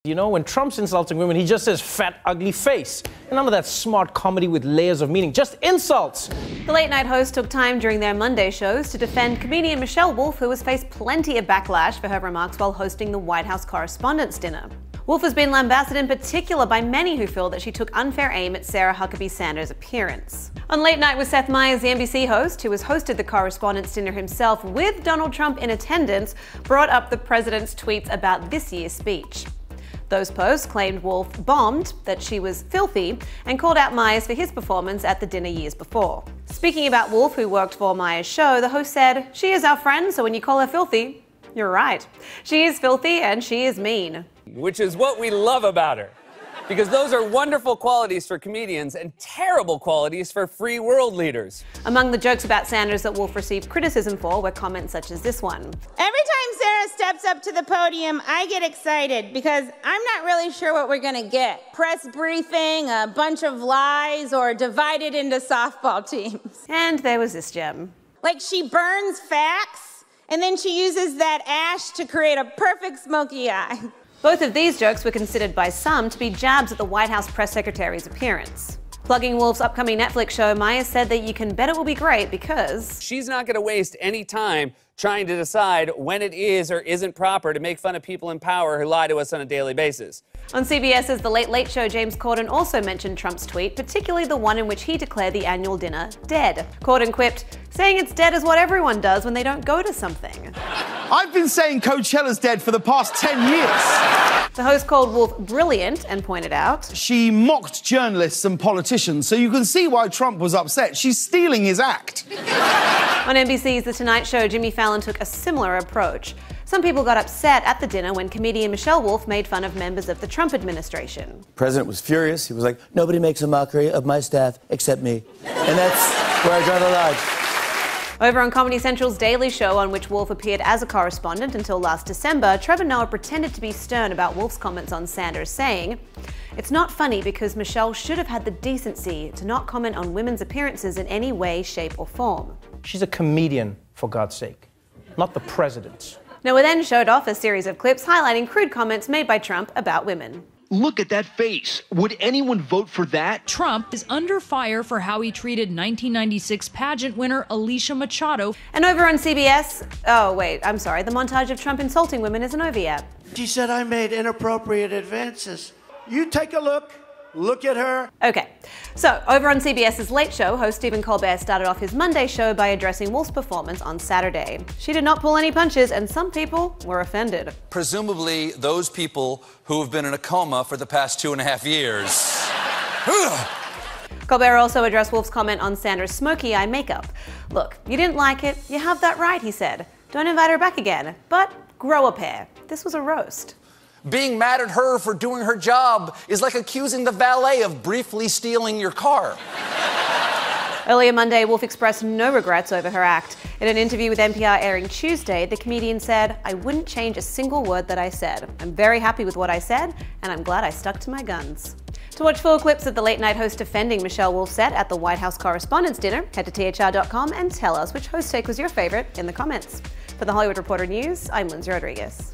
You know, when Trump's insulting women, he just says fat, ugly face. None of that smart comedy with layers of meaning, just insults. The late-night host took time during their Monday shows to defend comedian Michelle Wolf, who has faced plenty of backlash for her remarks while hosting the White House Correspondents' dinner. Wolf has been lambasted in particular by many who feel that she took unfair aim at Sarah Huckabee Sanders' appearance. On Late Night with Seth Meyers, the NBC host, who has hosted the Correspondents' dinner himself with Donald Trump in attendance, brought up the president's tweets about this year's speech. Those posts claimed Wolf bombed, that she was filthy, and called out Meyers for his performance at the dinner years before. Speaking about Wolf, who worked for Meyers' show, the host said, "She is our friend, so when you call her filthy, you're right. She is filthy and she is mean." Which is what we love about her. Because those are wonderful qualities for comedians and terrible qualities for free world leaders. Among the jokes about Sanders that Wolf received criticism for were comments such as this one. Every time Sarah steps up to the podium, I get excited because I'm not really sure what we're gonna get. Press briefing, a bunch of lies, or divided into softball teams. And there was this gem. Like she burns facts, and then she uses that ash to create a perfect smoky eye. Both of these jokes were considered by some to be jabs at the White House press secretary's appearance. Plugging Wolf's upcoming Netflix show, Meyers said that you can bet it will be great because she's not going to waste any time trying to decide when it is or isn't proper to make fun of people in power who lie to us on a daily basis. On CBS's The Late Late Show, James Corden also mentioned Trump's tweet, particularly the one in which he declared the annual dinner dead. Corden quipped, "Saying it's dead is what everyone does when they don't go to something." I've been saying Coachella's dead for the past 10 years. The host called Wolf brilliant and pointed out, she mocked journalists and politicians, so you can see why Trump was upset. She's stealing his act. On NBC's The Tonight Show, Jimmy Fallon took a similar approach. Some people got upset at the dinner when comedian Michelle Wolf made fun of members of the Trump administration. The president was furious. He was like, "Nobody makes a mockery of my staff except me." And that's where I draw the line. Over on Comedy Central's Daily Show, on which Wolf appeared as a correspondent until last December, Trevor Noah pretended to be stern about Wolf's comments on Sanders, saying, "It's not funny because Michelle should have had the decency to not comment on women's appearances in any way, shape, or form." She's a comedian, for God's sake, not the president. Noah then showed off a series of clips highlighting crude comments made by Trump about women. Look at that face. Would anyone vote for that? Trump is under fire for how he treated 1996 pageant winner Alicia Machado. And over on CBS, oh wait, I'm sorry, the montage of Trump insulting women isn't over yet. She said I made inappropriate advances. You take a look at her. Okay, so over on CBS's Late Show, host Stephen Colbert started off his Monday show by addressing Wolf's performance on Saturday. She did not pull any punches, and some people were offended. Presumably those people who have been in a coma for the past 2.5 years. Colbert also addressed Wolf's comment on Sanders' smoky eye makeup. "Look, you didn't like it, you have that right," he said. "Don't invite her back again, but grow a pair." This was a roast. Being mad at her for doing her job is like accusing the valet of briefly stealing your car. Earlier Monday, Wolf expressed no regrets over her act. In an interview with NPR airing Tuesday, the comedian said, "I wouldn't change a single word that I said. I'm very happy with what I said, and I'm glad I stuck to my guns." To watch full clips of the late-night host defending Michelle Wolf's set at the White House Correspondents' dinner, head to THR.com and tell us which host take was your favorite in the comments. For The Hollywood Reporter News, I'm Lindsay Rodriguez.